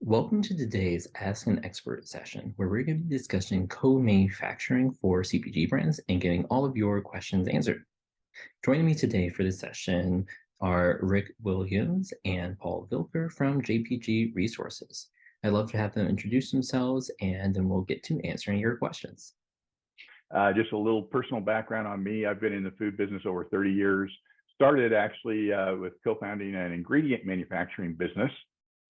Welcome to today's Ask an Expert session, where we're going to be discussing co-manufacturing for CPG brands and getting all of your questions answered. Joining me today for this session are Rick Williams and Paul Vilker from JPG Resources. I'd love to have them introduce themselves, and then we'll get to answering your questions. Just a little personal background on me. I've been in the food business over 30 years. Started actually with co-founding an ingredient manufacturing business,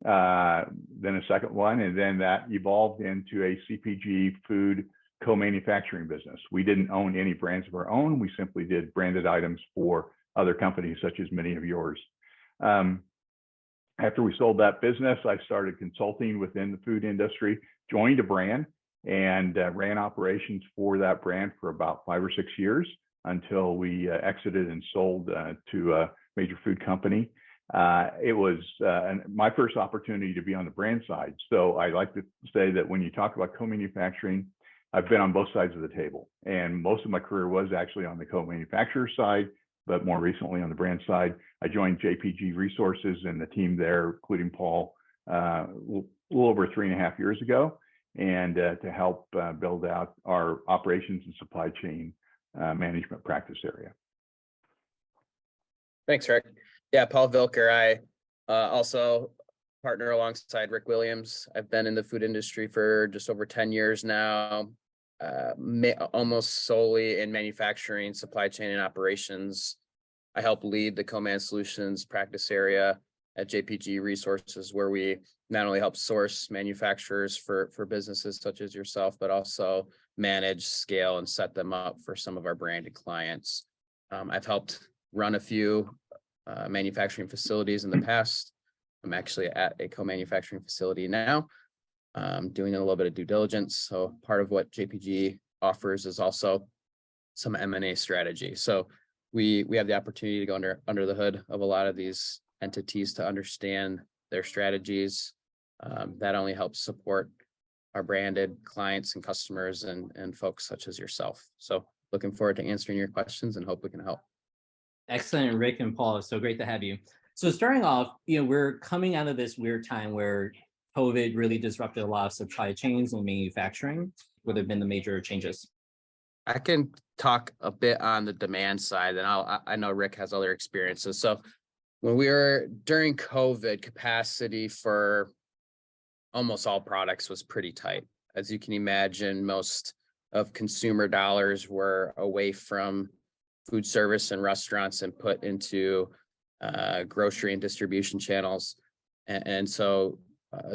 then a second one, and then that evolved into a CPG food co-manufacturing business. We didn't own any brands of our own. We simply did branded items for other companies, such as many of yours. After we sold that business, I started consulting within the food industry, joined a brand, and ran operations for that brand for about 5 or 6 years until we exited and sold to a major food company. It was my first opportunity to be on the brand side. So I like to say that when you talk about co-manufacturing, I've been on both sides of the table. And most of my career was actually on the co-manufacturer side, but more recently on the brand side. I joined JPG Resources and the team there, including Paul, a little over 3.5 years ago, and to help build out our operations and supply chain management practice area. Thanks, Rick. Yeah, Paul Vilker. I also partner alongside Rick Williams. I've been in the food industry for just over 10 years now, almost solely in manufacturing, supply chain, and operations. I help lead the Co-Man Solutions practice area at JPG Resources, where we not only help source manufacturers for businesses such as yourself, but also manage, scale, and set them up for some of our branded clients. I've helped run a few manufacturing facilities in the past. I'm actually at a co-manufacturing facility now, doing a little bit of due diligence. So part of what JPG offers is also some M&A strategy. So we have the opportunity to go under the hood of a lot of these entities to understand their strategies. That only helps support our branded clients and customers and folks such as yourself. So looking forward to answering your questions and hope we can help. Excellent, Rick and Paul. It's so great to have you. So starting off, we're coming out of this weird time where COVID really disrupted a lot of supply chains and manufacturing. What have been the major changes? I can talk a bit on the demand side, and I know Rick has other experiences. So when we were during COVID, capacity for almost all products was pretty tight. As you can imagine, most of consumer dollars were away from food service and restaurants and put into grocery and distribution channels. And so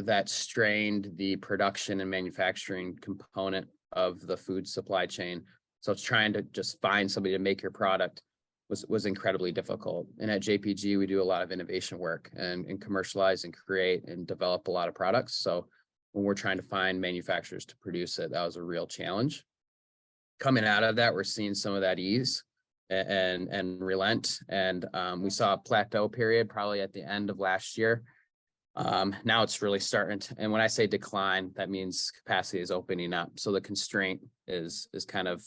that strained the production and manufacturing component of the food supply chain. So it's trying to just find somebody to make your product was incredibly difficult. And at JPG, we do a lot of innovation work and commercialize and create and develop a lot of products. So when we're trying to find manufacturers to produce it, that was a real challenge. Coming out of that, we're seeing some of that ease and relent. And we saw a plateau period probably at the end of last year. Now it's really starting to, and when I say decline, that means capacity is opening up. So the constraint is kind of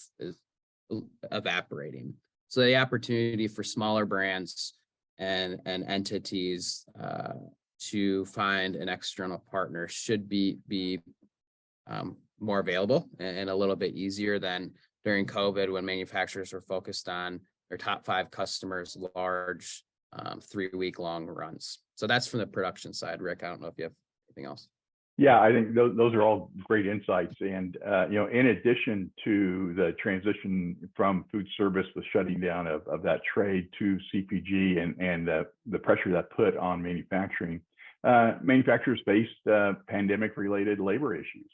evaporating. So the opportunity for smaller brands and entities to find an external partner should be more available and a little bit easier than during COVID, when manufacturers were focused on their top 5 customers, large 3-week-long runs. So that's from the production side. Rick, I don't know if you have anything else. Yeah, I think those are all great insights. And, in addition to the transition from food service, the shutting down of that trade to CPG and the pressure that put on manufacturing, manufacturers faced pandemic-related labor issues,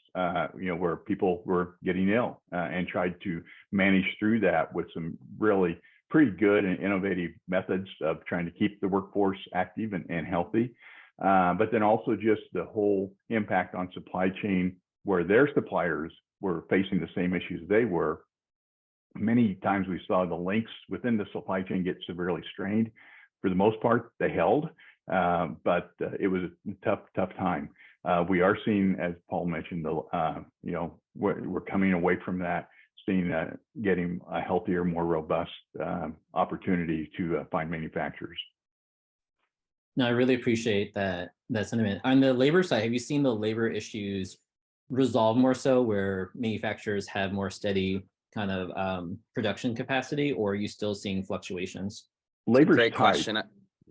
where people were getting ill and tried to manage through that with some really pretty good and innovative methods of trying to keep the workforce active and healthy. But then also just the whole impact on supply chain, where their suppliers were facing the same issues they were. Many times we saw the links within the supply chain get severely strained. For the most part, they held, but it was a tough time. We are seeing, as Paul mentioned, we're coming away from that, seeing getting a healthier, more robust opportunity to find manufacturers. No, I really appreciate that sentiment. On the labor side, have you seen the labor issues resolve more so where manufacturers have more steady kind of production capacity, or are you still seeing fluctuations? Labor's Great tight. question. I'm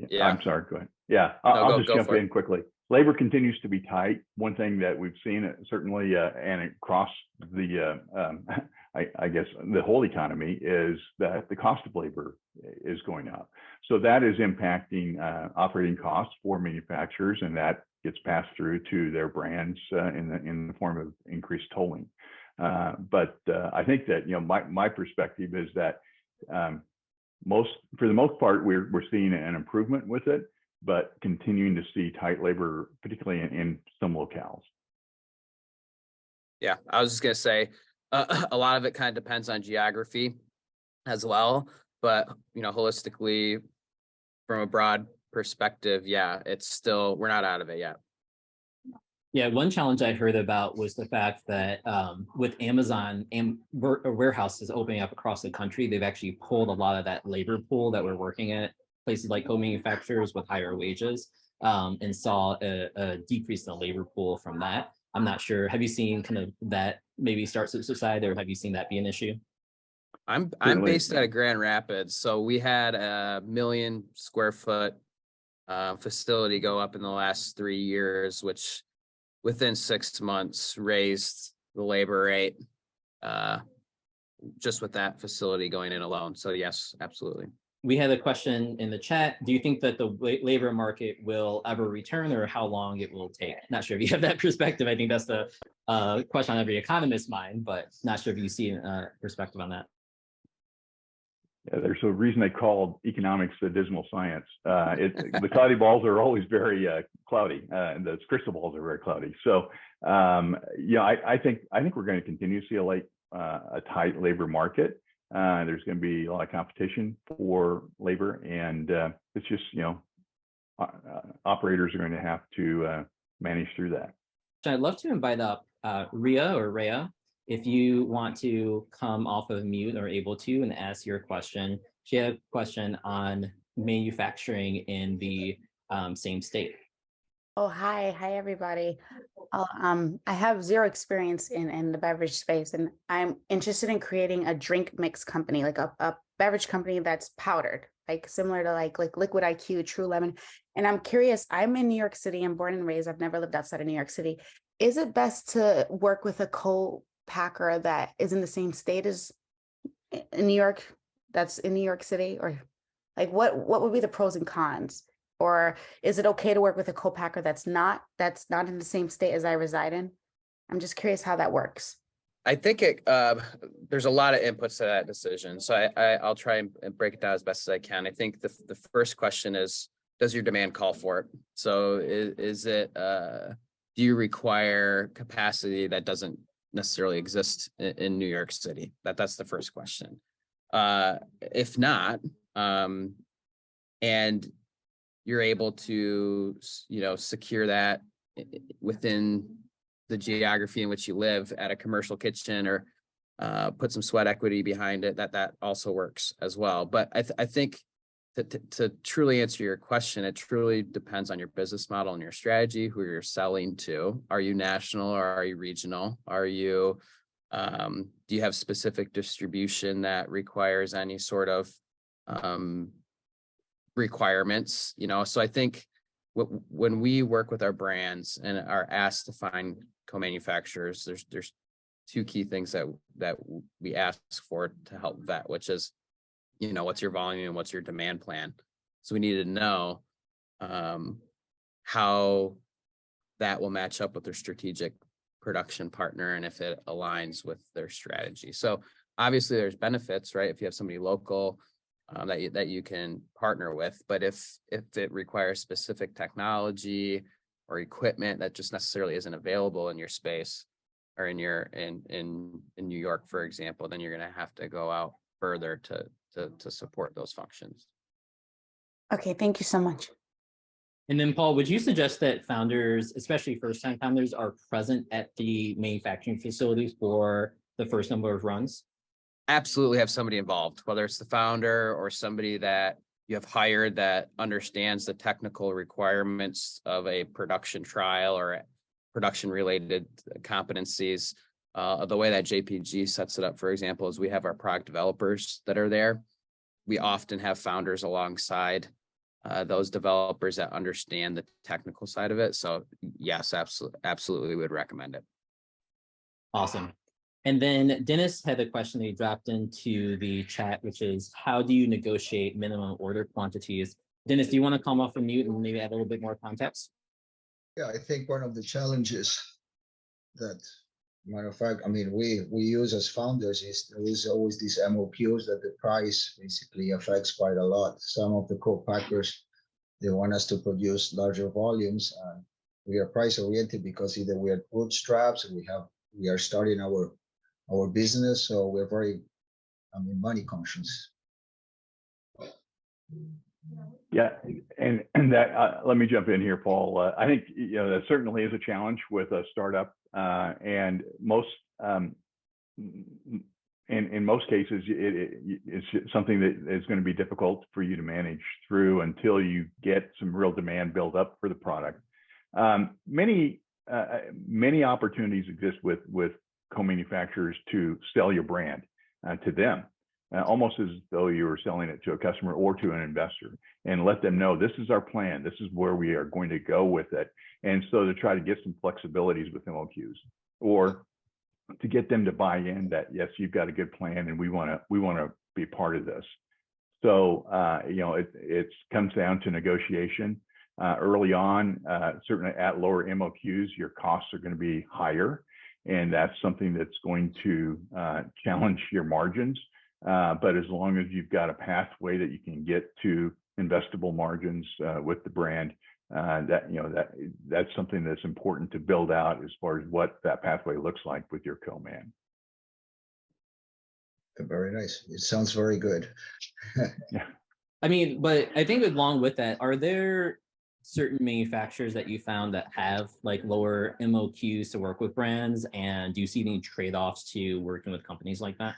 Yeah, sorry, go ahead. Yeah, no, I'll go just go jump for it. in quickly. Labor continues to be tight. One thing that we've seen, certainly, and across the, I guess, the whole economy, is that the cost of labor is going up. So that is impacting operating costs for manufacturers, and that gets passed through to their brands in the form of increased tolling. But I think that, my perspective is that for the most part, we're seeing an improvement with it, but continuing to see tight labor, particularly in some locales. Yeah, I was just gonna say, a lot of it kind of depends on geography as well, but holistically, from a broad perspective, yeah, it's still, we're not out of it yet. Yeah, one challenge I heard about was the fact that with Amazon and warehouses opening up across the country, they've actually pulled a lot of that labor pool that were working at places like co-manufacturers with higher wages, and saw a decrease in the labor pool from that. I'm not sure. Have you seen kind of that maybe start to subside, or have you seen that be an issue? I'm Certainly. based out of Grand Rapids, so we had a 1 million square foot facility go up in the last 3 years, which within 6 months raised the labor rate just with that facility going in alone. So yes, absolutely. We had a question in the chat. Do you think that the labor market will ever return, or how long it will take? Not sure if you have that perspective. I think that's the question on every economist's mind, but not sure if you see a perspective on that. Yeah, there's a reason they called economics the dismal science. The cloudy balls are always very cloudy, and the crystal balls are very cloudy. So, I think we're going to continue to see a tight labor market. There's going to be a lot of competition for labor, and it's just, operators are going to have to manage through that. I'd love to invite up Rhea. If you want to come off of mute or able to and ask your question. She had a question on manufacturing in the same state. Oh, hi everybody. I have zero experience in the beverage space, and I'm interested in creating a drink mix company, like a beverage company that's powdered, like similar to like Liquid IQ, True Lemon. And I'm curious, I'm in New York City, I'm born and raised, I've never lived outside of New York City. Is it best to work with a co-packer that is in the same state as in New York, that's in New York City? Or like what would be the pros and cons? Or is it okay to work with a co-packer that's not in the same state as I reside in? I'm just curious how that works. I think there's a lot of inputs to that decision. So I'll try and break it down as best as I can. I think the first question is, does your demand call for it? So is it, do you require capacity that doesn't necessarily exist in New York City? That's the first question. If not, and you're able to, secure that within the geography in which you live at a commercial kitchen, or put some sweat equity behind it, that also works as well. But I think to truly answer your question, it truly depends on your business model and your strategy, who you're selling to. Are you national or are you regional? Are you, do you have specific distribution that requires any sort of requirements? So I think when we work with our brands and are asked to find co-manufacturers, there's two key things that we ask for to help vet, which is, what's your volume and what's your demand plan? So we need to know how that will match up with their strategic production partner and if it aligns with their strategy. So obviously there's benefits, right? If you have somebody local that you can partner with, but if it requires specific technology or equipment that just necessarily isn't available in your space, or in New York, for example, then you're going to have to go out further to support those functions. Okay, thank you so much. And then, Paul, would you suggest that founders, especially first-time founders, are present at the manufacturing facilities for the first number of runs? Absolutely have somebody involved, whether it's the founder or somebody that you have hired that understands the technical requirements of a production trial or production related competencies. The way that JPG sets it up, for example, is we have our product developers that are there. We often have founders alongside those developers that understand the technical side of it. So yes, absolutely would recommend it. Awesome. And then Dennis had a question that he dropped into the chat, which is, how do you negotiate minimum order quantities? Dennis, do you want to come off of mute and maybe add a little bit more context? Yeah, I think one of the challenges that we use as founders is there is always these MOQs that the price basically affects quite a lot. Some of the co-packers, they want us to produce larger volumes, and we are price oriented because either we are bootstraps and we are starting our business, so we're very money conscious. Yeah, and that let me jump in here, Paul. I think that certainly is a challenge with a startup, and most in most cases it's something that is going to be difficult for you to manage through until you get some real demand build up for the product. Many opportunities exist with co-manufacturers to sell your brand to them. Almost as though you were selling it to a customer or to an investor, and let them know this is our plan, this is where we are going to go with it. And so to try to get some flexibilities with MOQs, or to get them to buy in that, yes, you've got a good plan and we want to be part of this. So it comes down to negotiation early on. Certainly at lower MOQs, your costs are going to be higher, and that's something that's going to challenge your margins. But as long as you've got a pathway that you can get to investable margins with the brand, that's something that's important to build out as far as what that pathway looks like with your co-man. Very nice. It sounds very good. Yeah. I mean, but I think along with that, are there certain manufacturers that you found that have like lower MOQs to work with brands, and do you see any trade-offs to working with companies like that?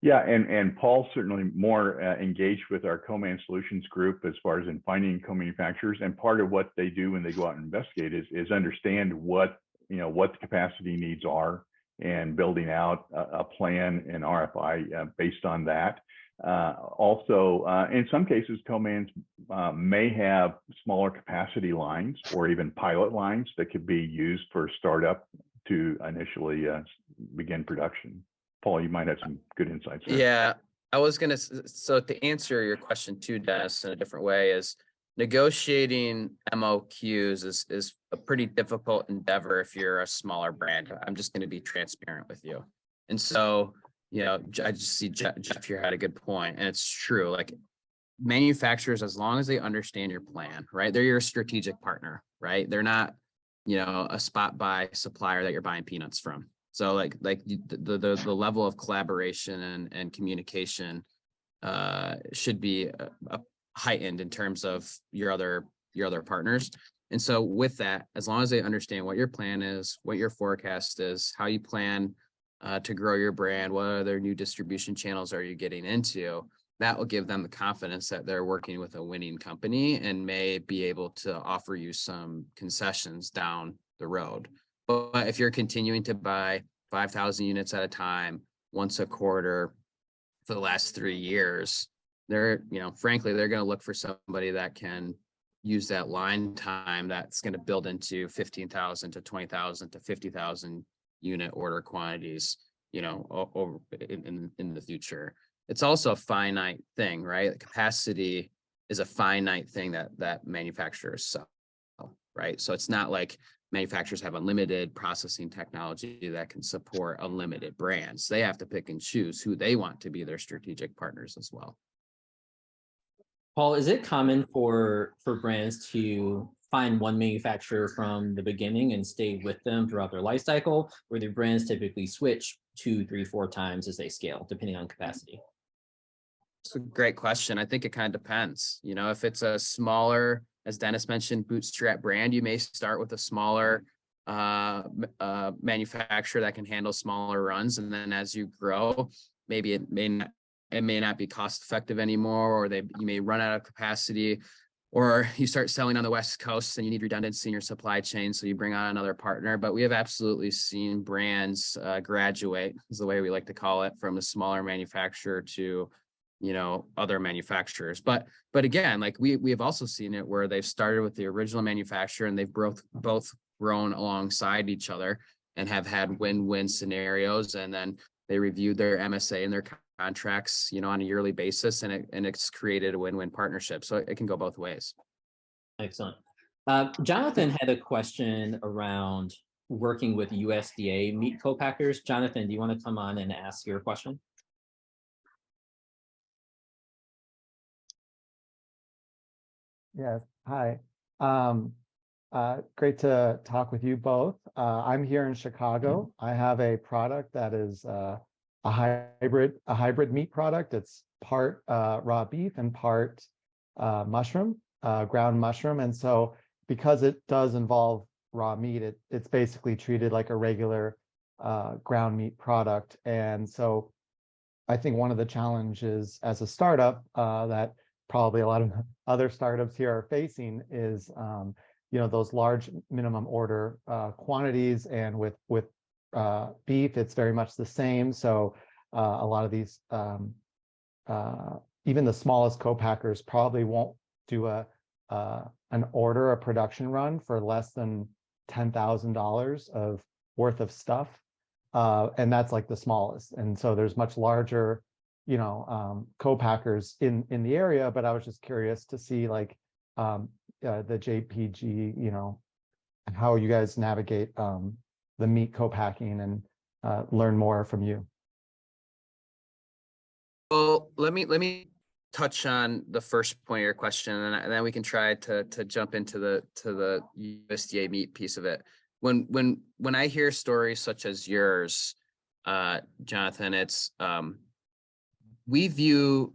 Yeah, and Paul's certainly more engaged with our co-man solutions group as far as in finding co-manufacturers. And part of what they do when they go out and investigate is understand what the capacity needs are, and building out a plan and RFI based on that. Also, in some cases, co-mans may have smaller capacity lines or even pilot lines that could be used for startup to initially begin production. Paul, you might have some good insights there. Yeah, I was going to, so to answer your question too, Dennis, in a different way, is negotiating MOQs is a pretty difficult endeavor if you're a smaller brand. I'm just going to be transparent with you. And so, I just see Jeff here had a good point, and it's true. Like, manufacturers, as long as they understand your plan, right? They're your strategic partner, right? They're not, a spot buy supplier that you're buying peanuts from. So like the level of collaboration and communication should be heightened in terms of your other partners. And so with that, as long as they understand what your plan is, what your forecast is, how you plan to grow your brand, what other new distribution channels are you getting into, that will give them the confidence that they're working with a winning company and may be able to offer you some concessions down the road. But if you're continuing to buy 5,000 units at a time, once a quarter for the last 3 years, frankly, they're going to look for somebody that can use that line time that's going to build into 15,000 to 20,000 to 50,000 unit order quantities, over in the future. It's also a finite thing, right? The capacity is a finite thing that manufacturers sell, right? So it's not like manufacturers have unlimited processing technology that can support unlimited brands. They have to pick and choose who they want to be their strategic partners as well. Paul, is it common for brands to find one manufacturer from the beginning and stay with them throughout their life cycle, or do brands typically switch 2, 3, 4 times as they scale, depending on capacity? It's a great question. I think it kind of depends. If it's a smaller, as Dennis mentioned, bootstrap brand, you may start with a smaller manufacturer that can handle smaller runs. And then as you grow, maybe it may not it may not be cost effective anymore, or you may run out of capacity, or you start selling on the West Coast and you need redundancy in your supply chain, so you bring on another partner. But we have absolutely seen brands graduate, is the way we like to call it, from a smaller manufacturer to, other manufacturers. But again, like we have also seen it where they've started with the original manufacturer and they've both grown alongside each other and have had win-win scenarios. And then they reviewed their MSA and their contracts, on a yearly basis, and it's created a win-win partnership. So it can go both ways. Excellent. Jonathan had a question around working with USDA meat co-packers. Jonathan, do you want to come on and ask your question? Yes. Hi. Great to talk with you both. I'm here in Chicago. I have a product that is a hybrid meat product. It's part raw beef and part mushroom, ground mushroom. And so because it does involve raw meat, it's basically treated like a regular ground meat product. And so I think one of the challenges as a startup that probably a lot of other startups here are facing is those large minimum order quantities, and with beef, it's very much the same. So a lot of these, even the smallest co-packers probably won't do a production run for less than $10,000 of worth of stuff, and that's like the smallest. And so there's much larger, co-packers in the area. But I was just curious to see like the JPG, how you guys navigate the meat co-packing, and learn more from you. Well, let me touch on the first point of your question, and then we can try to jump into the USDA meat piece of it. When I hear stories such as yours, Jonathan, it's we view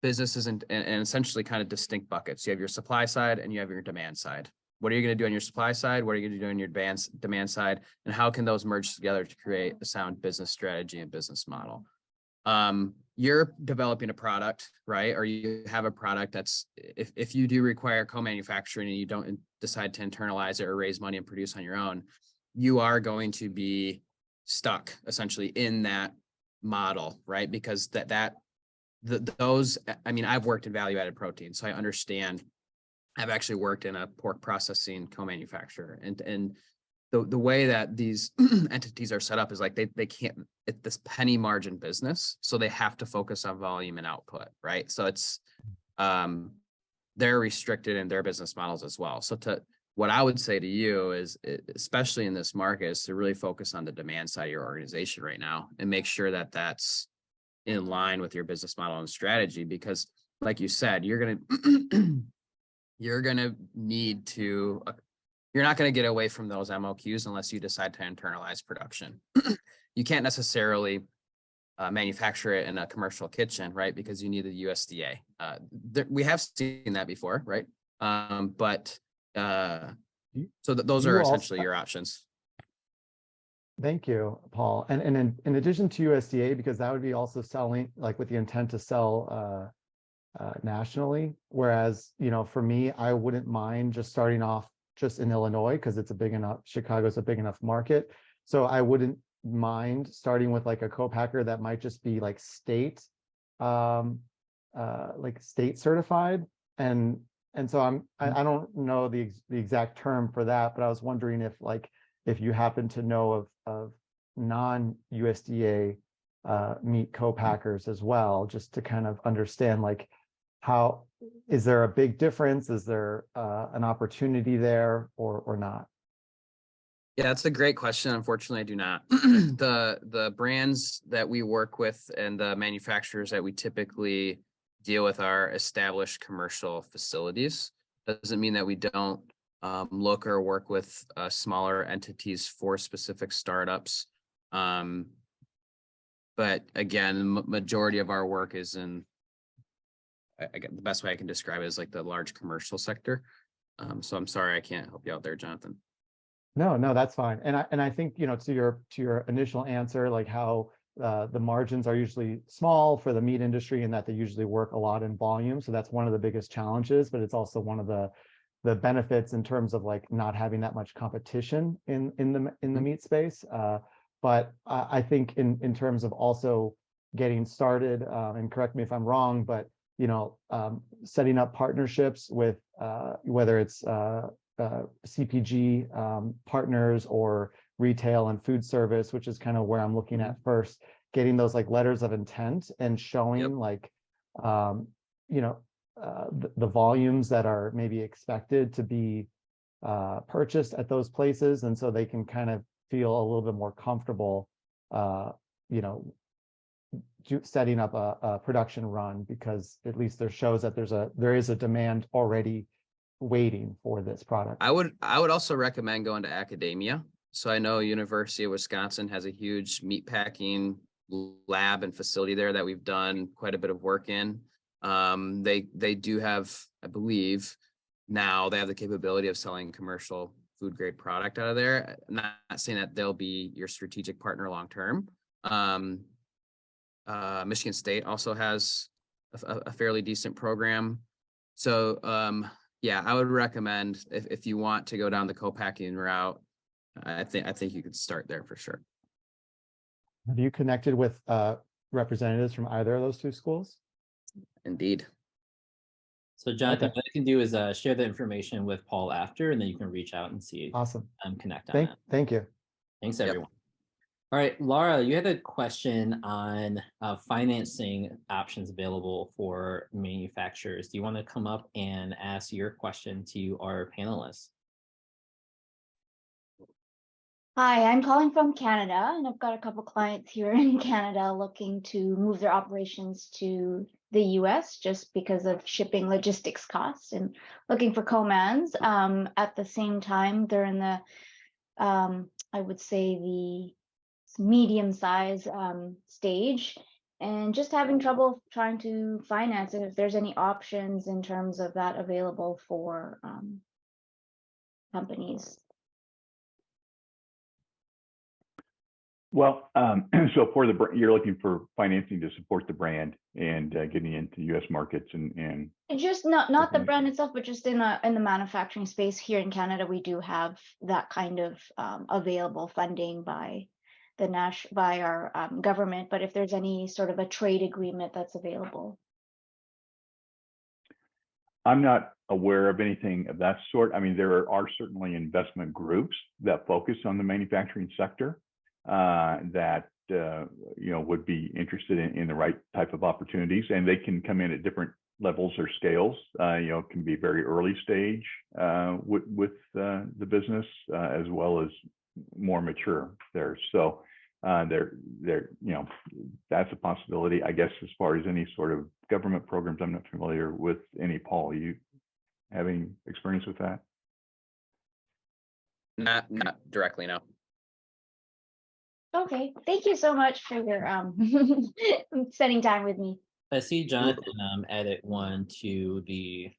businesses in essentially kind of distinct buckets. You have your supply side and you have your demand side. What are you going to do on your supply side? What are you going to do on your demand side? And how can those merge together to create a sound business strategy and business model? You're developing a product, right? Or you have a product that's, if you do require co-manufacturing and you don't decide to internalize it or raise money and produce on your own, you are going to be stuck essentially in that model, right? Because those, I mean, I've worked in value-added protein, so I understand. I've actually worked in a pork processing co-manufacturer, and the way that these entities are set up is like they can't, it's this penny margin business, so they have to focus on volume and output, right? So it's they're restricted in their business models as well. So what I would say to you is, especially in this market, is to really focus on the demand side of your organization right now and make sure that that's in line with your business model and strategy. Because like you said, you're going to need to, you're not going to get away from those MOQs unless you decide to internalize production. You can't necessarily manufacture it in a commercial kitchen, right? Because you need the USDA. We have seen that before, right? So those are essentially your options. Thank you, Paul. And in addition to USDA, because that would be also selling like with the intent to sell nationally. Whereas, for me, I wouldn't mind just starting off just in Illinois, because it's a big enough, Chicago's a big enough market. So I wouldn't mind starting with like a co-packer that might just be like state certified. And so I don't know the exact term for that, but I was wondering if you happen to know of non-USDA meat co-packers as well, just to kind of understand like how, is there a big difference? Is there an opportunity there or not? Yeah, that's a great question. Unfortunately, I do not. The brands that we work with and the manufacturers that we typically deal with are established commercial facilities. Doesn't mean that we don't look or work with smaller entities for specific startups. But again, the majority of our work is in, the best way I can describe it is like the large commercial sector. So I'm sorry I can't help you out there, Jonathan. No, that's fine. And I think, to your initial answer, like how the margins are usually small for the meat industry, and that they usually work a lot in volume. So that's one of the biggest challenges, but it's also one of the benefits in terms of like not having that much competition in the meat space. But I think in terms of also getting started, and correct me if I'm wrong, but setting up partnerships with whether it's CPG partners or retail and food service, which is kind of where I'm looking at first, getting those like letters of intent and showing like the volumes that are maybe expected to be purchased at those places, and so they can kind of feel a little bit more comfortable setting up a production run, because at least there shows that there is a demand already waiting for this product. I would also recommend going to academia. So I know University of Wisconsin has a huge meat packing lab and facility there that we've done quite a bit of work in. They do have, I believe, now they have the capability of selling commercial food grade product out of there. I'm not saying that they'll be your strategic partner long term. Michigan State also has a fairly decent program. So yeah, I would recommend if you want to go down the co-packing route, I think you could start there for sure. Have you connected with representatives from either of those two schools? Indeed. So Jonathan, what I can do is share the information with Paul after, and then you can reach out and see. Awesome. Connect on that. Thank you. Thanks, everyone. All right, Laura, you had a question on financing options available for manufacturers. Do you want to come up and ask your question to our panelists? Hi, I'm calling from Canada, and I've got a couple clients here in Canada looking to move their operations to the US just because of shipping logistics costs and looking for co-mans. At the same time, they're in the, I would say the medium size stage, and just having trouble trying to finance it. If there's any options in terms of that available for companies. Well, so for you're looking for financing to support the brand and getting into U.S. markets and just not the brand itself, but just in the manufacturing space here in Canada, we do have that kind of available funding by our government. But if there's any sort of a trade agreement that's available. I'm not aware of anything of that sort. I mean, there are certainly investment groups that focus on the manufacturing sector that would be interested in the right type of opportunities, and they can come in at different levels or scales. It can be very early stage with the business as well as more mature there. So that's a possibility. I guess as far as any sort of government programs, I'm not familiar with any. Paul, you having experience with that? Not directly, no. Okay, thank you so much for your spending time with me. I see Jonathan added one to the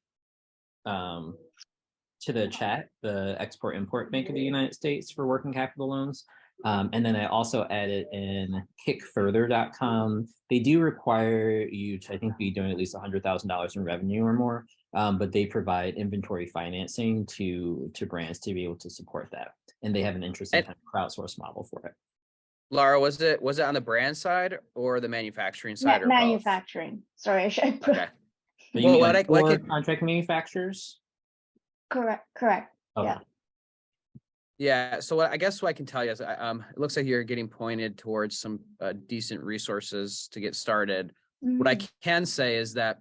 chat, the Export-Import Bank of the United States for working capital loans. And then I also added in kickfurther.com. They do require you to, I think, be doing at least $100,000 in revenue or more, but they provide inventory financing to brands to be able to support that. And they have an interesting kind of crowdsource model for it. Laura, was it on the brand side or the manufacturing side? Or manufacturing. Both? Sorry, I should put. Okay. So you mean contract manufacturers? Correct. Okay. Yeah. Yeah. So I guess what I can tell you is, it looks like you're getting pointed towards some decent resources to get started. Mm-hmm. What I can say is that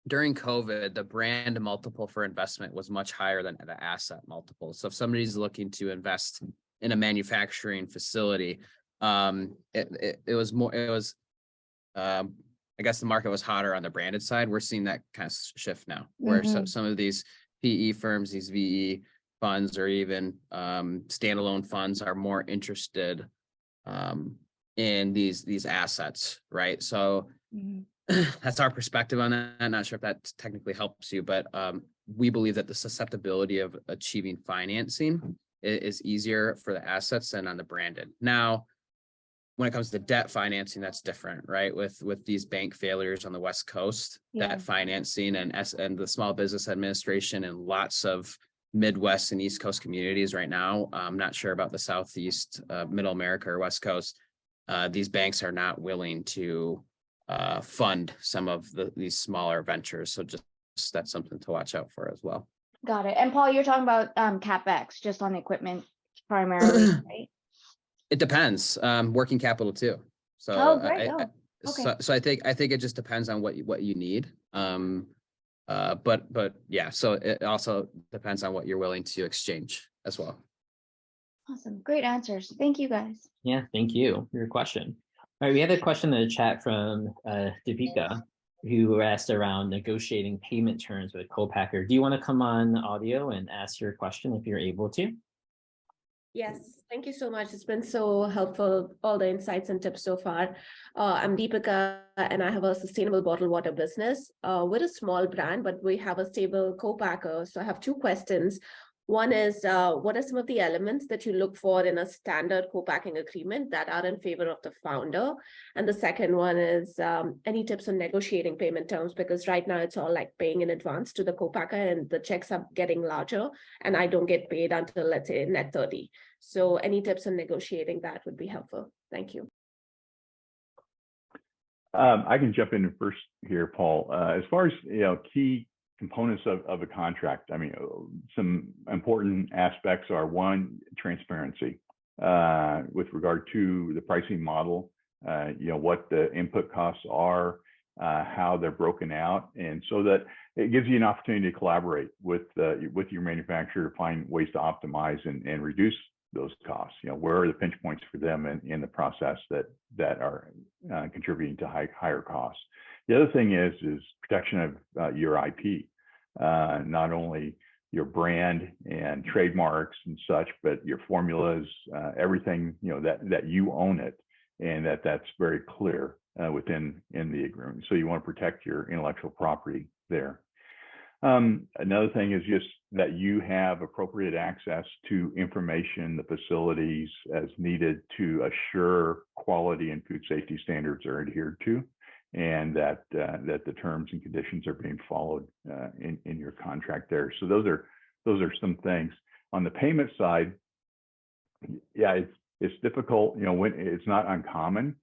during COVID, the brand multiple for investment was much higher than the asset multiple. So if somebody's looking to invest in a manufacturing facility, it was I guess the market was hotter on the branded side. We're seeing that kind of shift now, where some of these PE firms, these VE funds, or even standalone funds are more interested in these assets, right? So that's our perspective on that. I'm not sure if that technically helps you, but we believe that the susceptibility of achieving financing is easier for the assets than on the branded. Now, when it comes to debt financing, that's different, right? With these bank failures on the West Coast, Yeah. debt financing and the Small Business Administration and lots of Midwest and East Coast communities right now. I'm not sure about the Southeast, Middle America or West Coast. These banks are not willing to fund some of these smaller ventures. So just that's something to watch out for as well. Got it. And Paul, you're talking about CapEx just on equipment primarily, right? It depends. Working capital too. So Oh, great. Oh, okay. So I think it just depends on what you need. But yeah, so it also depends on what you're willing to exchange as well. Awesome. Great answers. Thank you guys. Yeah, thank you for your question. All right, we had a question in the chat from Deepika, who asked around negotiating payment terms with a co-packer. Do you want to come on audio and ask your question if you're able to? Yes, thank you so much. It's been so helpful, all the insights and tips so far. I'm Deepika, and I have a sustainable bottled water business. We're a small brand, but we have a stable co-packer. So I have two questions. One is, what are some of the elements that you look for in a standard co-packing agreement that are in favor of the founder? And the second one is, any tips on negotiating payment terms? Because right now it's all like paying in advance to the co-packer and the checks are getting larger and I don't get paid until, let's say, net 30. So any tips on negotiating that would be helpful. Thank you. I can jump in first here, Paul. As far as key components of a contract, I mean, some important aspects are, one, transparency with regard to the pricing model. What the input costs are, how they're broken out, and so that it gives you an opportunity to collaborate with your manufacturer to find ways to optimize and reduce those costs. Where are the pinch points for them in the process that are contributing to higher costs. The other thing is protection of your IP, not only your brand and trademarks and such, but your formulas, everything that you own it, and that's very clear within the agreement. So you want to protect your intellectual property there. Another thing is just that you have appropriate access to information, the facilities as needed to assure quality and food safety standards are adhered to, and that the terms and conditions are being followed in your contract there. So those are some things. On the payment side, yeah, it's difficult. When it's not uncommon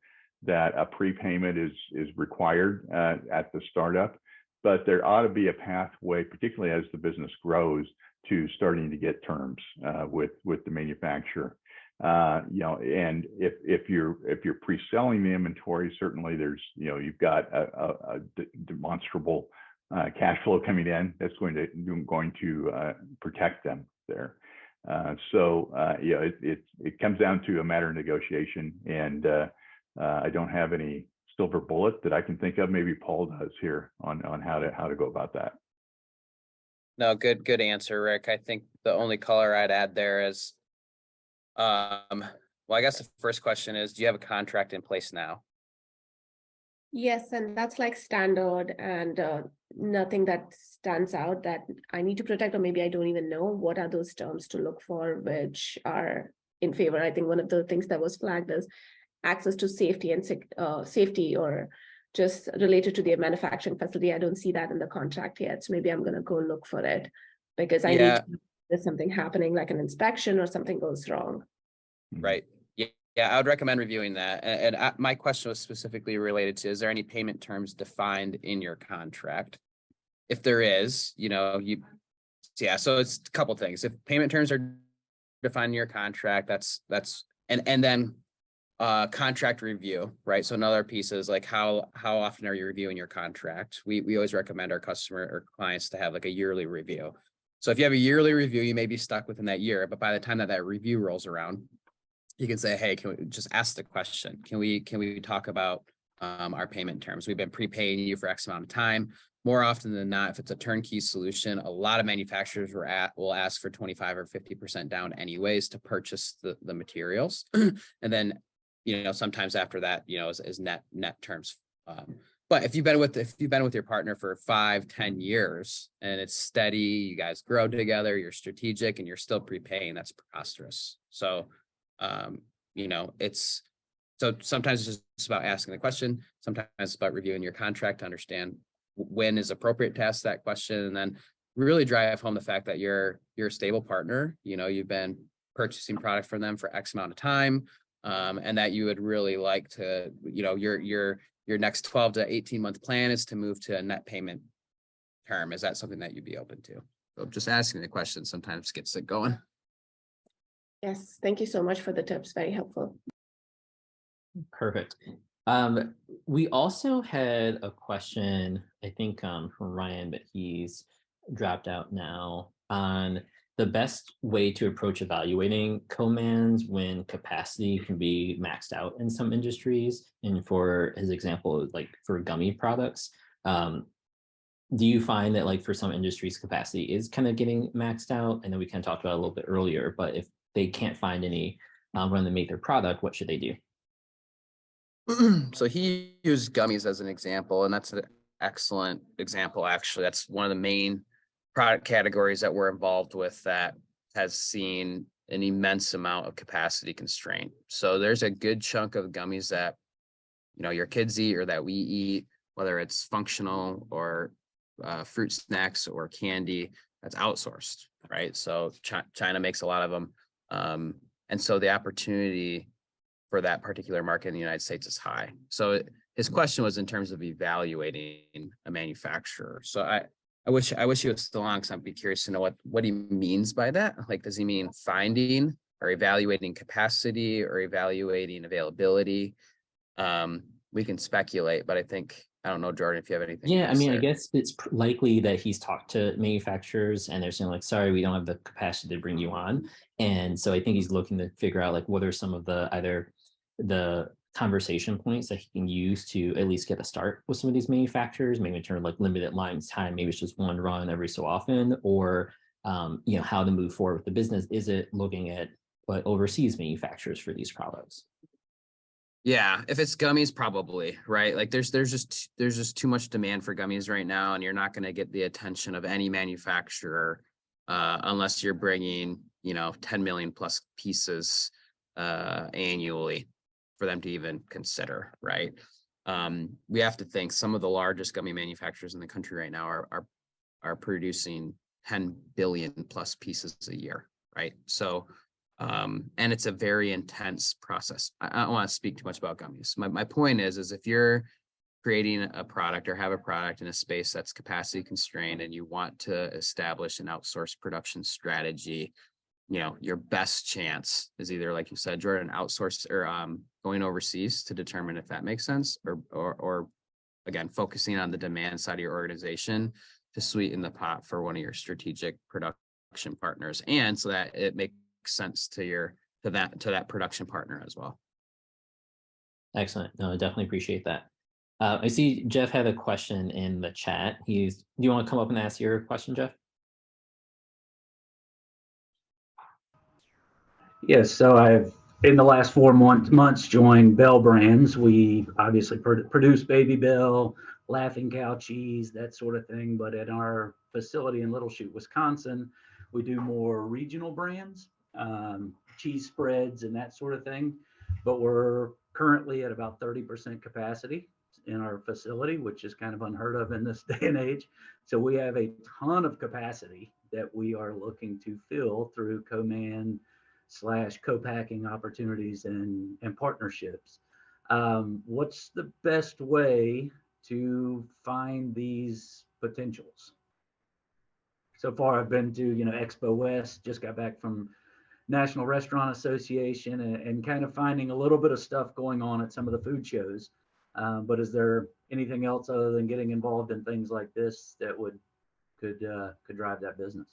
that a prepayment is required at the startup, but there ought to be a pathway, particularly as the business grows, to starting to get terms with the manufacturer. And if you're pre-selling the inventory, certainly there's you've got a demonstrable cash flow coming in that's going to protect them there. So it comes down to a matter of negotiation, and I don't have any silver bullet that I can think of. Maybe Paul does here on how to go about that. No, good answer, Rick. I think the only color I'd add there is, well, I guess the first question is, do you have a contract in place now? Yes, and that's like standard and nothing that stands out that I need to protect, or maybe I don't even know what are those terms to look for which are in favor. I think one of the things that was flagged is access to safety and safety, or just related to their manufacturing facility. I don't see that in the contract yet, so maybe I'm going to go look for it, because I need to, there's something happening like an inspection or something goes wrong. Right. Yeah, I would recommend reviewing that. And my question was specifically related to, is there any payment terms defined in your contract? If there is, so it's a couple things. If payment terms are defined in your contract, and then contract review, right? So another piece is like, how often are you reviewing your contract? We always recommend our customer or clients to have like a yearly review. So if you have a yearly review, you may be stuck within that year, but by the time that review rolls around, you can say, hey, can we just ask the question? Can we talk about our payment terms? We've been prepaying you for X amount of time. More often than not, if it's a turnkey solution, a lot of manufacturers will ask for 25 or 50% down anyways to purchase the materials. And then, sometimes after that, is net terms. But if you've been with your partner for 5-10 years and it's steady, you guys grow together, you're strategic, and you're still prepaying, that's preposterous. So, So sometimes it's just about asking the question. Sometimes it's about reviewing your contract to understand when is appropriate to ask that question, and then really drive home the fact that you're a stable partner. You know, you've been purchasing product from them for X amount of time, and that you would really like to, you know, your next 12 to 18-month plan is to move to a net payment term. Is that something that you'd be open to? So just asking the question sometimes gets it going. Yes, thank you so much for the tips. Very helpful. Perfect. We also had a question, I think, from Ryan, but he's dropped out now, on the best way to approach evaluating co-mans when capacity can be maxed out in some industries. And for his example, like for gummy products, do you find that like for some industries capacity is kind of getting maxed out? And then we kind of talked about it a little bit earlier, but if they can't find any when they make their product, what should they do? So he used gummies as an example, and that's an excellent example. Actually, that's one of the main product categories that we're involved with that has seen an immense amount of capacity constraint. So there's a good chunk of gummies that, you know, your kids eat or that we eat, whether it's functional or fruit snacks or candy, that's outsourced, right? So China makes a lot of them. And so the opportunity for that particular market in the United States is high. So his question was in terms of evaluating a manufacturer. So I wish he was still on, because I'd be curious to know what he means by that. Like, does he mean finding or evaluating capacity or evaluating availability? We can speculate, but I don't know, Jordan, if you have anything. Yeah, I mean, I guess it's likely that he's talked to manufacturers and they're saying like, sorry, we don't have the capacity to bring you on. And so I think he's looking to figure out like, what are some of the either the conversation points that he can use to at least get a start with some of these manufacturers, maybe in terms of like limited lines time, maybe it's just one run every so often, or you know, how to move forward with the business. Is it looking at what overseas manufacturers for these products? Yeah, if it's gummies, probably, right? Like there's just too much demand for gummies right now, and you're not going to get the attention of any manufacturer unless you're bringing, you know, 10 million plus pieces annually for them to even consider, right? We have to think some of the largest gummy manufacturers in the country right now are producing 10 billion plus pieces a year, right? So and it's a very intense process. I don't want to speak too much about gummies. My point is if you're creating a product or have a product in a space that's capacity constrained and you want to establish an outsourced production strategy, you know, your best chance is either, like you said, Jordan, outsource or going overseas to determine if that makes sense, or again, focusing on the demand side of your organization to sweeten the pot for one of your strategic production partners, and so that it makes sense to that production partner as well. Excellent. No, I definitely appreciate that. I see Jeff had a question in the chat. Do you want to come up and ask your question, Jeff? Yes, so I've in the last 4 months joined Bell Brands. We obviously produce Baby Bell, Laughing Cow cheese, that sort of thing. But at our facility in Little Chute, Wisconsin, we do more regional brands, cheese spreads and that sort of thing. But we're currently at about 30% capacity in our facility, which is kind of unheard of in this day and age. So we have a ton of capacity that we are looking to fill through co-man / co-packing opportunities and partnerships. What's the best way to find these potentials? So far, I've been to, Expo West, just got back from National Restaurant Association and kind of finding a little bit of stuff going on at some of the food shows. But is there anything else other than getting involved in things like this that could drive that business?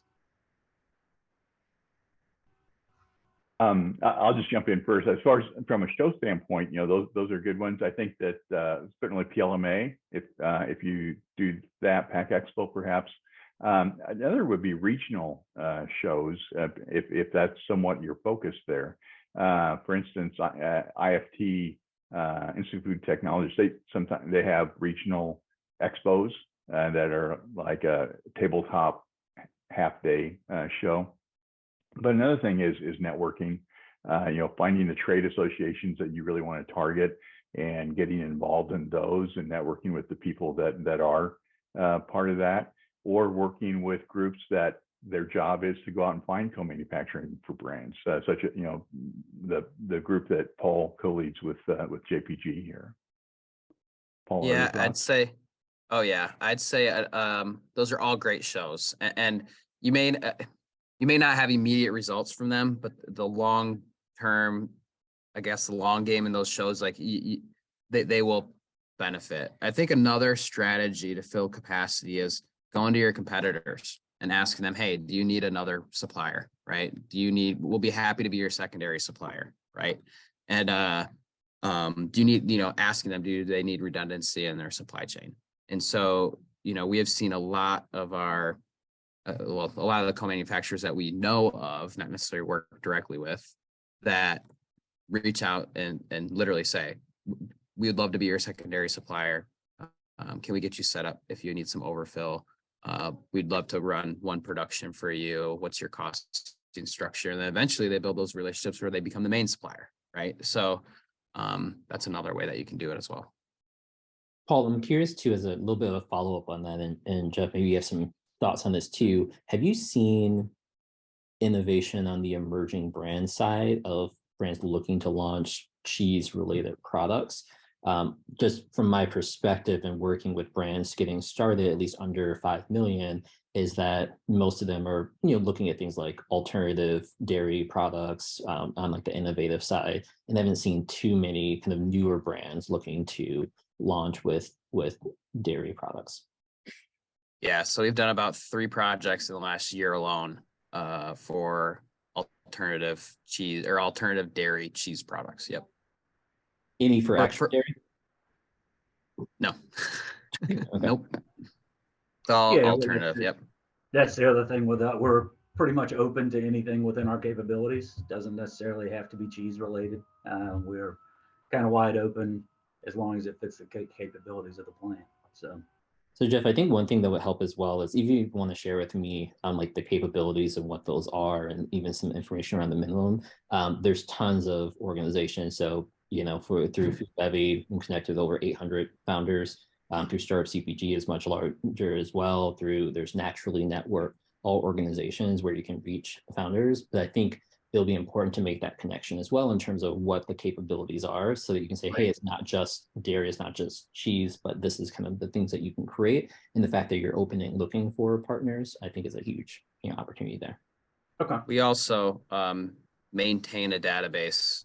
I'll just jump in first. As far as from a show standpoint, those are good ones. I think that certainly PLMA, if you do that, Pack Expo perhaps. Another would be regional shows, if that's somewhat your focus there. For instance, IFT, Institute of Food Technology, they have regional expos that are like a tabletop half-day show. But another thing is networking. finding the trade associations that you really want to target and getting involved in those and networking with the people that are part of that, or working with groups that their job is to go out and find co-manufacturing for brands, such as the group that Paul co-leads with JPG here. Paul, Yeah, I'd say, those are all great shows, and you may not have immediate results from them, but the long term, I guess, the long game in those shows, like they will benefit. I think another strategy to fill capacity is going to your competitors and asking them, hey, do you need another supplier, right? We'll be happy to be your secondary supplier, right? And do you need, asking them, do they need redundancy in their supply chain? And so, we have seen a lot of our, a lot of the co-manufacturers that we know of, not necessarily work directly with, that reach out and literally say, we would love to be your secondary supplier. Can we get you set up if you need some overfill? We'd love to run one production for you. What's your cost structure? And then eventually they build those relationships where they become the main supplier, right? So that's another way that you can do it as well. Paul, I'm curious too, as a little bit of a follow-up on that, and Jeff, maybe you have some thoughts on this too. Have you seen innovation on the emerging brand side of brands looking to launch cheese-related products? Just from my perspective and working with brands getting started, at least under 5 million, is that most of them are, looking at things like alternative dairy products on like the innovative side, and I haven't seen too many kind of newer brands looking to launch with dairy products. Yeah, so we've done about 3 projects in the last year alone for alternative cheese or alternative dairy cheese products. Yep. Any for actual dairy? No. Okay. Nope. It's all Yeah, alternative. Yep. That's the other thing with that. We're pretty much open to anything within our capabilities. Doesn't necessarily have to be cheese related. We're kind of wide open as long as it fits the capabilities of the plant. So Jeff, I think one thing that would help as well is if you want to share with me on like the capabilities of what those are and even some information around the minimum, there's tons of organizations. So, through Foodbevy, we connect with over 800 founders. Through Startup CPG is much larger as well. There's Naturally Network, all organizations where you can reach founders. But I think it'll be important to make that connection as well in terms of what the capabilities are, so that you can say, hey, it's not just dairy, it's not just cheese, but this is kind of the things that you can create. And the fact that you're open and looking for partners, I think is a huge opportunity there. Okay. We also maintain a database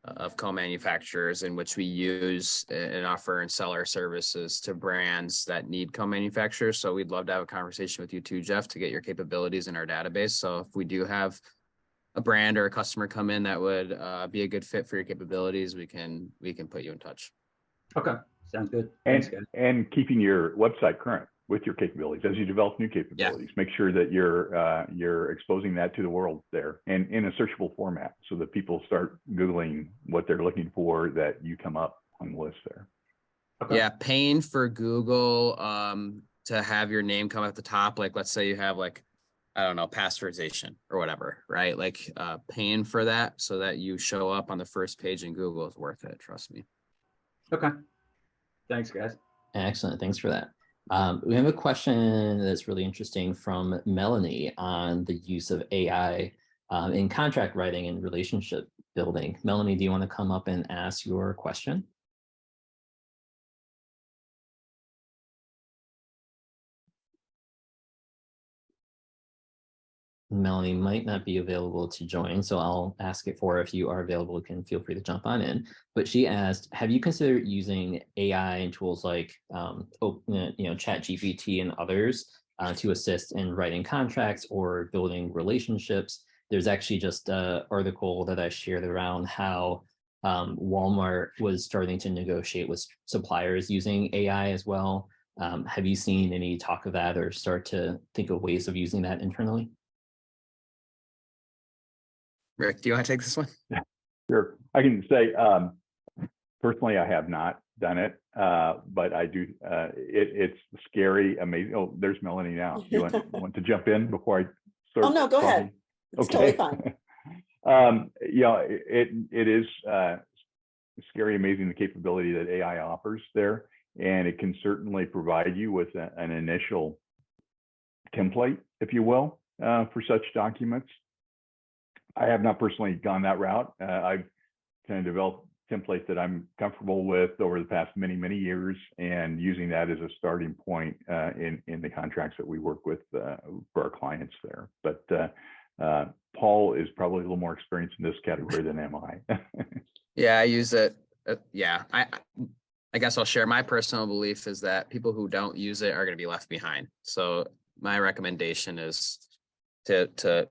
of co-manufacturers in which we use and offer and sell our services to brands that need co-manufacturers. So we'd love to have a conversation with you too, Jeff, to get your capabilities in our database. So if we do have a brand or a customer come in that would be a good fit for your capabilities, we can put you in touch. Okay, sounds good. And keeping your website current with your capabilities as you develop new capabilities. Make sure that you're exposing that to the world there and in a searchable format, so that people start Googling what they're looking for, that you come up on the list there. Okay. Yeah, paying for Google to have your name come at the top, like let's say you have like, I don't know, pasteurization or whatever, right? Like paying for that so that you show up on the first page in Google is worth it. Trust me. Okay. Thanks, guys. Excellent. Thanks for that. We have a question that's really interesting from Melanie on the use of AI in contract writing and relationship building. Melanie, do you want to come up and ask your question? Melanie might not be available to join, so I'll ask it for her. If you are available, you can feel free to jump on in. But she asked, have you considered using AI and tools like ChatGPT and others to assist in writing contracts or building relationships? There's actually just an article that I shared around how Walmart was starting to negotiate with suppliers using AI as well. Have you seen any talk of that or start to think of ways of using that internally? Rick, do you want to take this one? Yeah, sure. I can say, personally, I have not done it, but I do. It's scary, amazing. Oh, there's Melanie now. Do you want to jump in before I start? Oh, no, go ahead. It's totally fine. it is scary, amazing the capability that AI offers there, and it can certainly provide you with an initial template, if you will, for such documents. I have not personally gone that route. I've kind of developed templates that I'm comfortable with over the past many years, and using that as a starting point in the contracts that we work with for our clients there. But Paul is probably a little more experienced in this category than am I. Yeah, I use it. Yeah, I guess I'll share my personal belief is that people who don't use it are going to be left behind. So my recommendation is to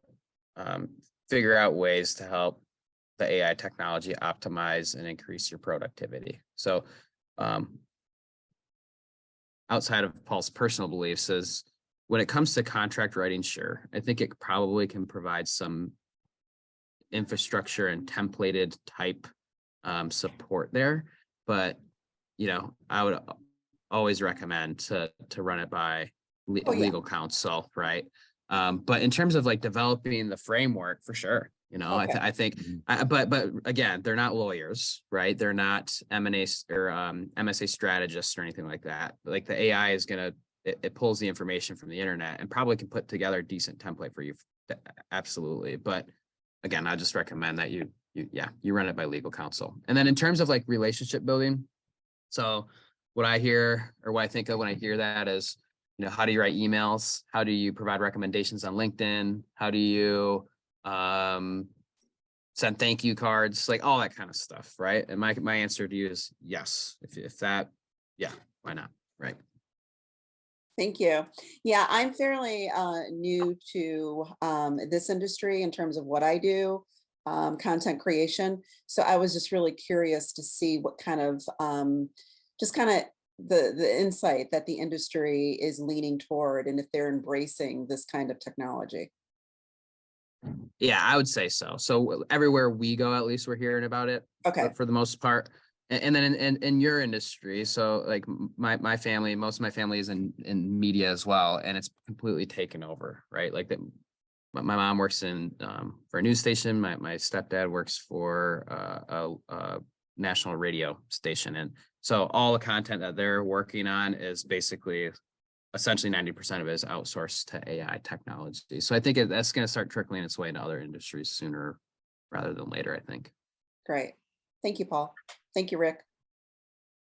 figure out ways to help the AI technology optimize and increase your productivity. So outside of Paul's personal beliefs is when it comes to contract writing, sure, I think it probably can provide some infrastructure and templated type support there. But, I would always recommend to run it by legal counsel, right? But in terms of like developing the framework, for sure, I think, but again, they're not lawyers, right? They're not M&A or MSA strategists or anything like that. Like the AI is it pulls the information from the internet and probably can put together a decent template for you. Absolutely. But again, I just recommend that you run it by legal counsel. And then in terms of like relationship building, so what I hear or what I think of when I hear that is, how do you write emails? How do you provide recommendations on LinkedIn? How do you send thank you cards? Like all that kind of stuff, right? And my answer to you is yes. If that, yeah, why not, right? Thank you. Yeah, I'm fairly new to this industry in terms of what I do, content creation. So I was just really curious to see what kind of, the insight that the industry is leaning toward and if they're embracing this kind of technology. Yeah, I would say so. So everywhere we go, at least we're hearing about it. Okay. For the most part. And then in your industry, so like my family, most of my family is in media as well, and it's completely taken over, right? Like my mom works for a news station. My stepdad works for a national radio station, and so all the content that they're working on is basically essentially 90% of it is outsourced to AI technology. So I think that's going to start trickling its way into other industries sooner rather than later, I think. Great. Thank you, Paul. Thank you, Rick.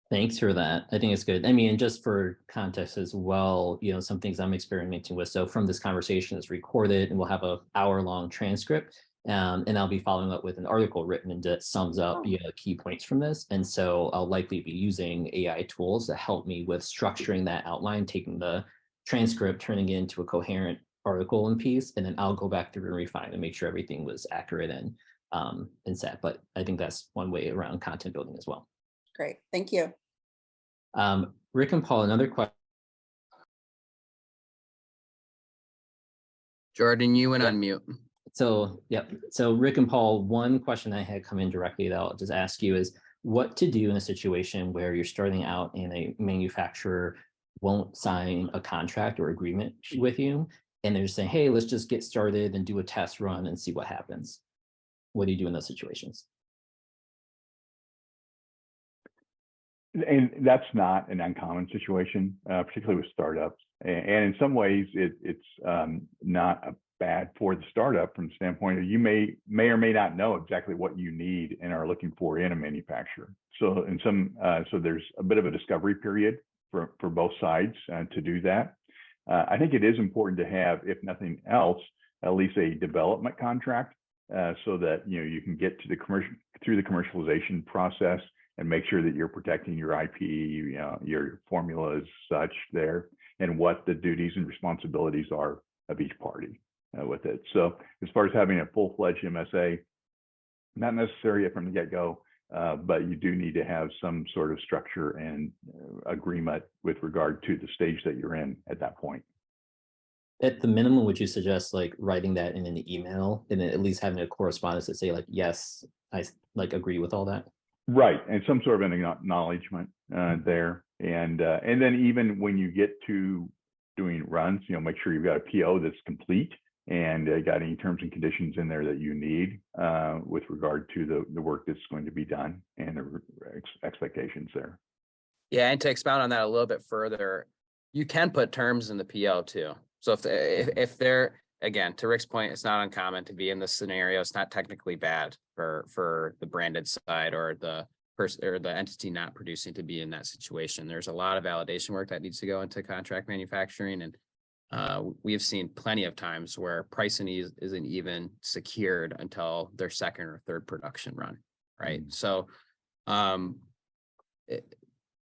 Thanks for that. I think it's good. I mean, and just for context as well, some things I'm experimenting with. So from this conversation is recorded and we'll have an hour-long transcript. And I'll be following up with an article written that sums up key points from this. And so I'll likely be using AI tools to help me with structuring that outline, taking the transcript, turning it into a coherent article and piece, and then I'll go back through and refine and make sure everything was accurate and set. But I think that's one way around content building as well. Great, thank you. Rick and Paul, another question. Jordan, you went on mute. So, So Rick and Paul, one question I had come in directly that I'll just ask you is what to do in a situation where you're starting out and a manufacturer won't sign a contract or agreement with you, and they're saying, hey, let's just get started and do a test run and see what happens. What do you do in those situations? And that's not an uncommon situation, particularly with startups. And in some ways, it's not bad for the startup from the standpoint of you may or may not know exactly what you need and are looking for in a manufacturer. So so there's a bit of a discovery period for both sides to do that. I think it is important to have, if nothing else, at least a development contract so that you can get to through the commercialization process and make sure that you're protecting your IP, your formulas such there, and what the duties and responsibilities are of each party with it. So as far as having a full-fledged MSA, not necessary from the get-go, but you do need to have some sort of structure and agreement with regard to the stage that you're in at that point. At the minimum, would you suggest like writing that in an email and then at least having a correspondence that say like, yes, I agree with all that? Right, and some sort of an acknowledgement there, and then even when you get to doing runs, make sure you've got a PO that's complete and got any terms and conditions in there that you need with regard to the work that's going to be done and the expectations there. Yeah, and to expound on that a little bit further, you can put terms in the PO too. So if they're, again, to Rick's point, it's not uncommon to be in this scenario. It's not technically bad for the branded side or the person or the entity not producing to be in that situation. There's a lot of validation work that needs to go into contract manufacturing, and we have seen plenty of times where pricing isn't even secured until their second or third production run, right? So, again,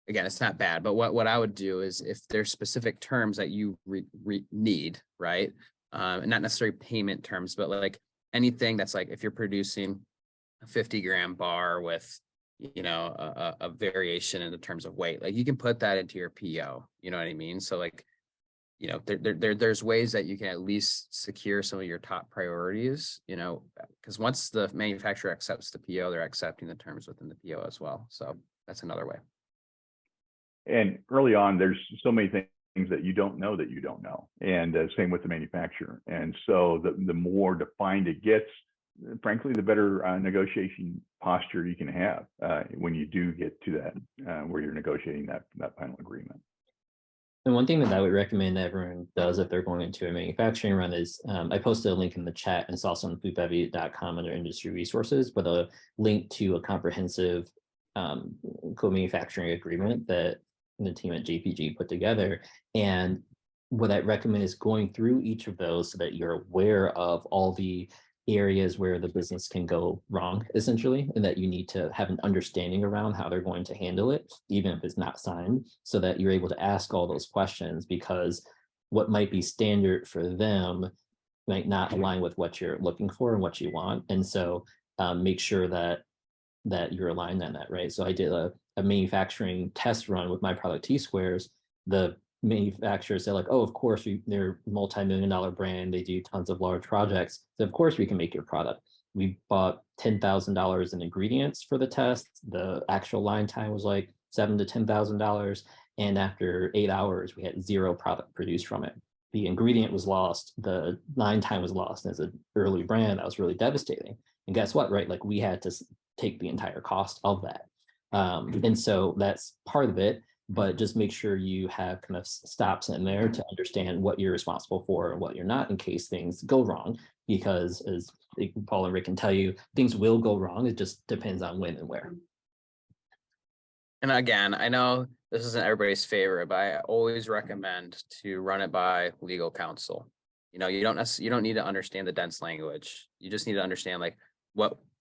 it's not bad, but what I would do is if there's specific terms that you need, right? And not necessarily payment terms, but like anything that's like, if you're producing a 50-gram bar with, you know, a variation in the terms of weight, like you can put that into your PO, you know what I mean? So like, you know, there's ways that you can at least secure some of your top priorities, you know, because once the manufacturer accepts the PO, they're accepting the terms within the PO as well. So that's another way. And early on, there's so many things that you don't know, and same with the manufacturer. And so the more defined it gets, frankly, the better negotiation posture you can have when you do get to that where you're negotiating that final agreement. And one thing that I would recommend that everyone does if they're going into a manufacturing run is I posted a link in the chat, and it's also on foodbevy.com under industry resources, but a link to a comprehensive co-manufacturing agreement that the team at JPG put together. And what I recommend is going through each of those so that you're aware of all the areas where the business can go wrong, essentially, and that you need to have an understanding around how they're going to handle it, even if it's not signed, so that you're able to ask all those questions, because what might be standard for them might not align with what you're looking for and what you want. And so make sure that you're aligned on that, right? So I did a manufacturing test run with my product T-Squares. The manufacturers said like, oh, of course, they're a multi-million-dollar brand. They do tons of large projects. So of course we can make your product. We bought $10,000 in ingredients for the test. The actual line time was like $7,000 to $10,000. And after 8 hours, we had 0 product produced from it. The ingredient was lost. The line time was lost. And as an early brand, that was really devastating. And guess what, right? Like we had to take the entire cost of that. And so that's part of it, but just make sure you have kind of stops in there to understand what you're responsible for and what you're not in case things go wrong, because as Paul and Rick can tell you, things will go wrong. It just depends on when and where. And again, I know this isn't everybody's favorite, but I always recommend to run it by legal counsel. You know, you don't need to understand the dense language. You just need to understand like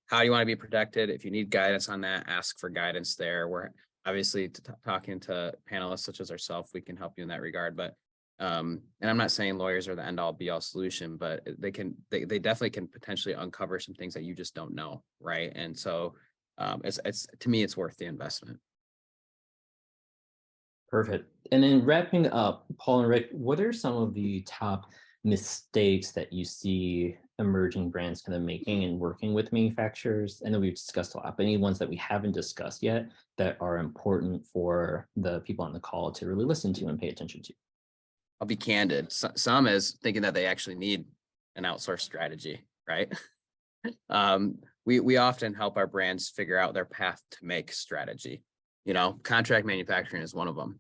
how you want to be protected. If you need guidance on that, ask for guidance there. We're obviously talking to panelists such as ourselves, we can help you in that regard. But and I'm not saying lawyers are the end all be all solution, but they definitely can potentially uncover some things that you just don't know, right? And so it's to me, it's worth the investment. Perfect. And then wrapping up, Paul and Rick, what are some of the top mistakes that you see emerging brands kind of making and working with manufacturers? I know we've discussed a lot, but any ones that we haven't discussed yet that are important for the people on the call to really listen to and pay attention to? I'll be candid. Some is thinking that they actually need an outsourced strategy, right? We often help our brands figure out their path to make strategy. You know, contract manufacturing is one of them.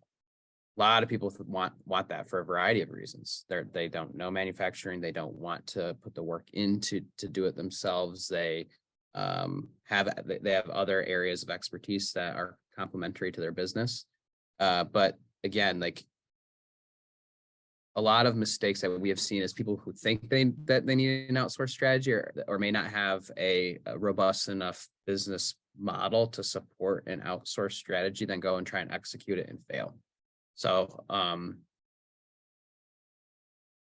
A lot of people want that for a variety of reasons. They don't know manufacturing. They don't want to put the work in to do it themselves. They have other areas of expertise that are complementary to their business. But again, like a lot of mistakes that we have seen is people who think that they need an outsourced strategy or may not have a robust enough business model to support an outsourced strategy, then go and try and execute it and fail. So,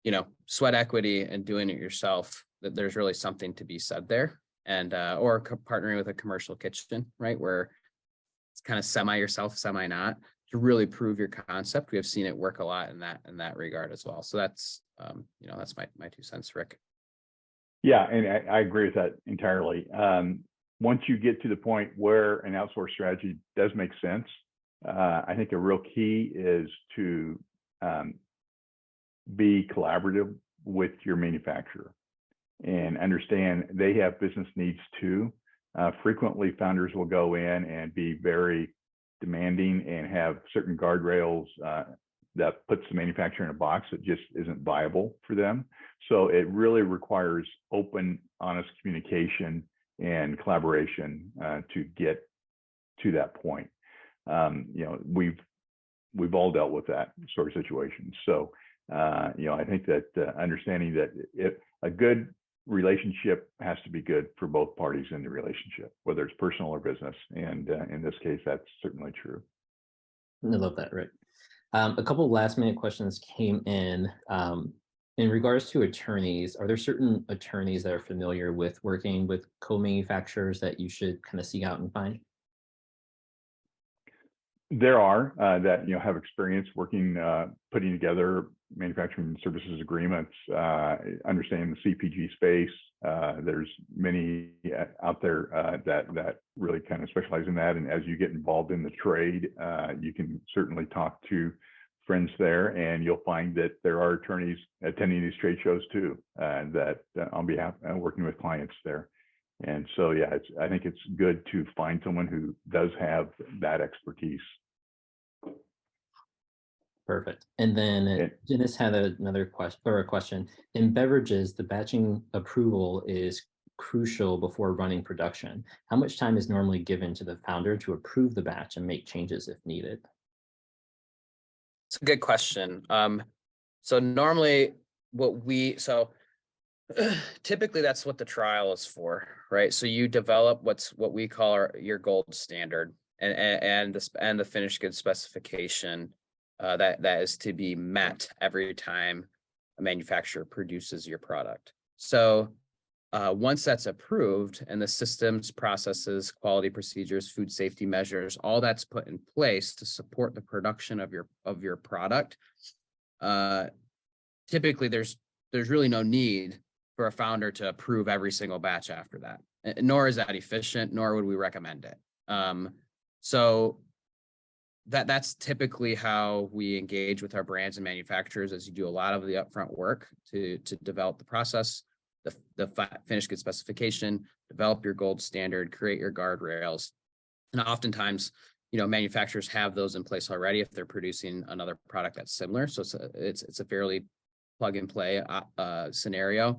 you know, sweat equity and doing it yourself, that there's really something to be said there. And, or partnering with a commercial kitchen, right? Where it's kind of semi yourself, semi not, to really prove your concept. We have seen it work a lot in that regard as well. So that's, you know, that's my 2 cents, Rick. Yeah, and I agree with that entirely. Once you get to the point where an outsourced strategy does make sense, I think a real key is to be collaborative with your manufacturer. and understand they have business needs too. Frequently, founders will go in and be very demanding and have certain guardrails that puts the manufacturer in a box that just isn't viable for them. So it really requires open, honest communication and collaboration to get to that point. We've all dealt with that sort of situation. So I think that understanding that a good relationship has to be good for both parties in the relationship, whether it's personal or business. And in this case, that's certainly true. I love that, Rick. A couple of last minute questions came in regards to attorneys. Are there certain attorneys that are familiar with working with co-manufacturers that you should kind of seek out and find? There are that have experience working, putting together manufacturing services agreements, understanding the CPG space. There's many out there that really kind of specialize in that. And as you get involved in the trade, you can certainly talk to friends there, and you'll find that there are attorneys attending these trade shows too, that on behalf working with clients there. And so, yeah, I think it's good to find someone who does have that expertise. Perfect. And then Dennis had another question. In beverages, the batching approval is crucial before running production. How much time is normally given to the founder to approve the batch and make changes if needed? It's a good question. So normally typically that's what the trial is for, right? So you develop what we call your gold standard and the finished goods specification that is to be met every time a manufacturer produces your product. So once that's approved and the systems, processes, quality procedures, food safety measures, all that's put in place to support the production of your product, typically there's really no need for a founder to approve every single batch after that, nor is that efficient, nor would we recommend it. So that's typically how we engage with our brands and manufacturers, as you do a lot of the upfront work to develop the process, the finished good specification, develop your gold standard, create your guardrails. And oftentimes, manufacturers have those in place already if they're producing another product that's similar. So it's a fairly plug and play scenario,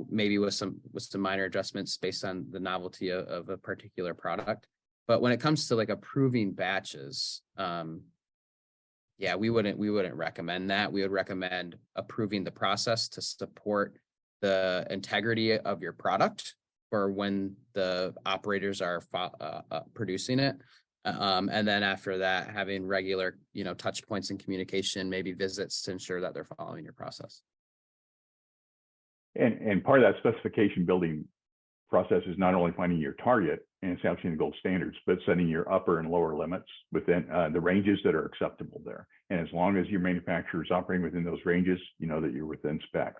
maybe with some minor adjustments based on the novelty of a particular product. But when it comes to like approving batches, we wouldn't recommend that. We would recommend approving the process to support the integrity of your product for when the operators are producing it. And then after that, having regular, touch points and communication, maybe visits to ensure that they're following your process. And part of that specification building process is not only finding your target and establishing the gold standards, but setting your upper and lower limits within the ranges that are acceptable there. And as long as your manufacturer is operating within those ranges, you know that you're within spec.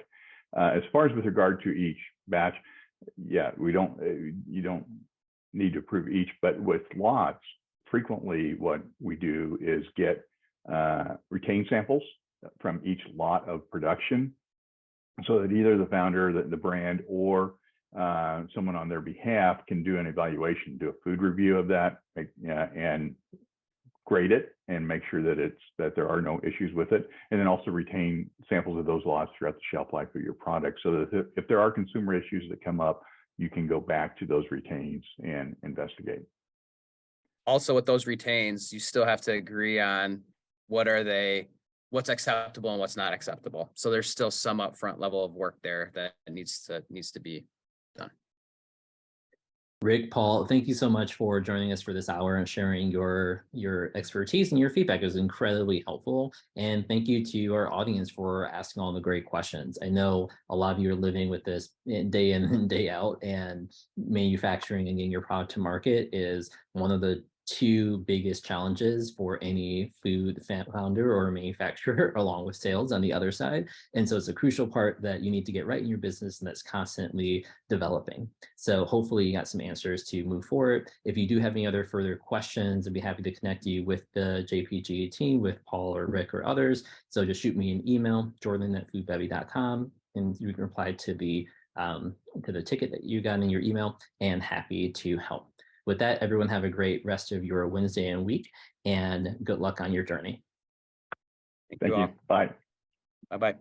As far as with regard to each batch, you don't need to approve each, but with lots, frequently what we do is get retained samples from each lot of production, so that either the founder, the brand, or someone on their behalf can do an evaluation, do a food review of that, and grade it and make sure that there are no issues with it, and then also retain samples of those lots throughout the shelf life of your product, so that if there are consumer issues that come up, you can go back to those retains and investigate. Also, with those retains, you still have to agree on what's acceptable and what's not acceptable. So there's still some upfront level of work there that needs to be done. Rick, Paul, thank you so much for joining us for this hour and sharing your expertise and your feedback. It was incredibly helpful. And thank you to our audience for asking all the great questions. I know a lot of you are living with this day in and day out, and manufacturing and getting your product to market is one of the two biggest challenges for any food founder or manufacturer, along with sales on the other side. And so it's a crucial part that you need to get right in your business, and that's constantly developing. So hopefully you got some answers to move forward. If you do have any other further questions, I'd be happy to connect you with the JPG team, with Paul or Rick or others. So just shoot me an email, jordan@foodbevy.com, and you can reply to the to the ticket that you got in your email, and happy to help. With that, everyone have a great rest of your Wednesday and week, and good luck on your journey. Thank you. Bye. Bye-bye.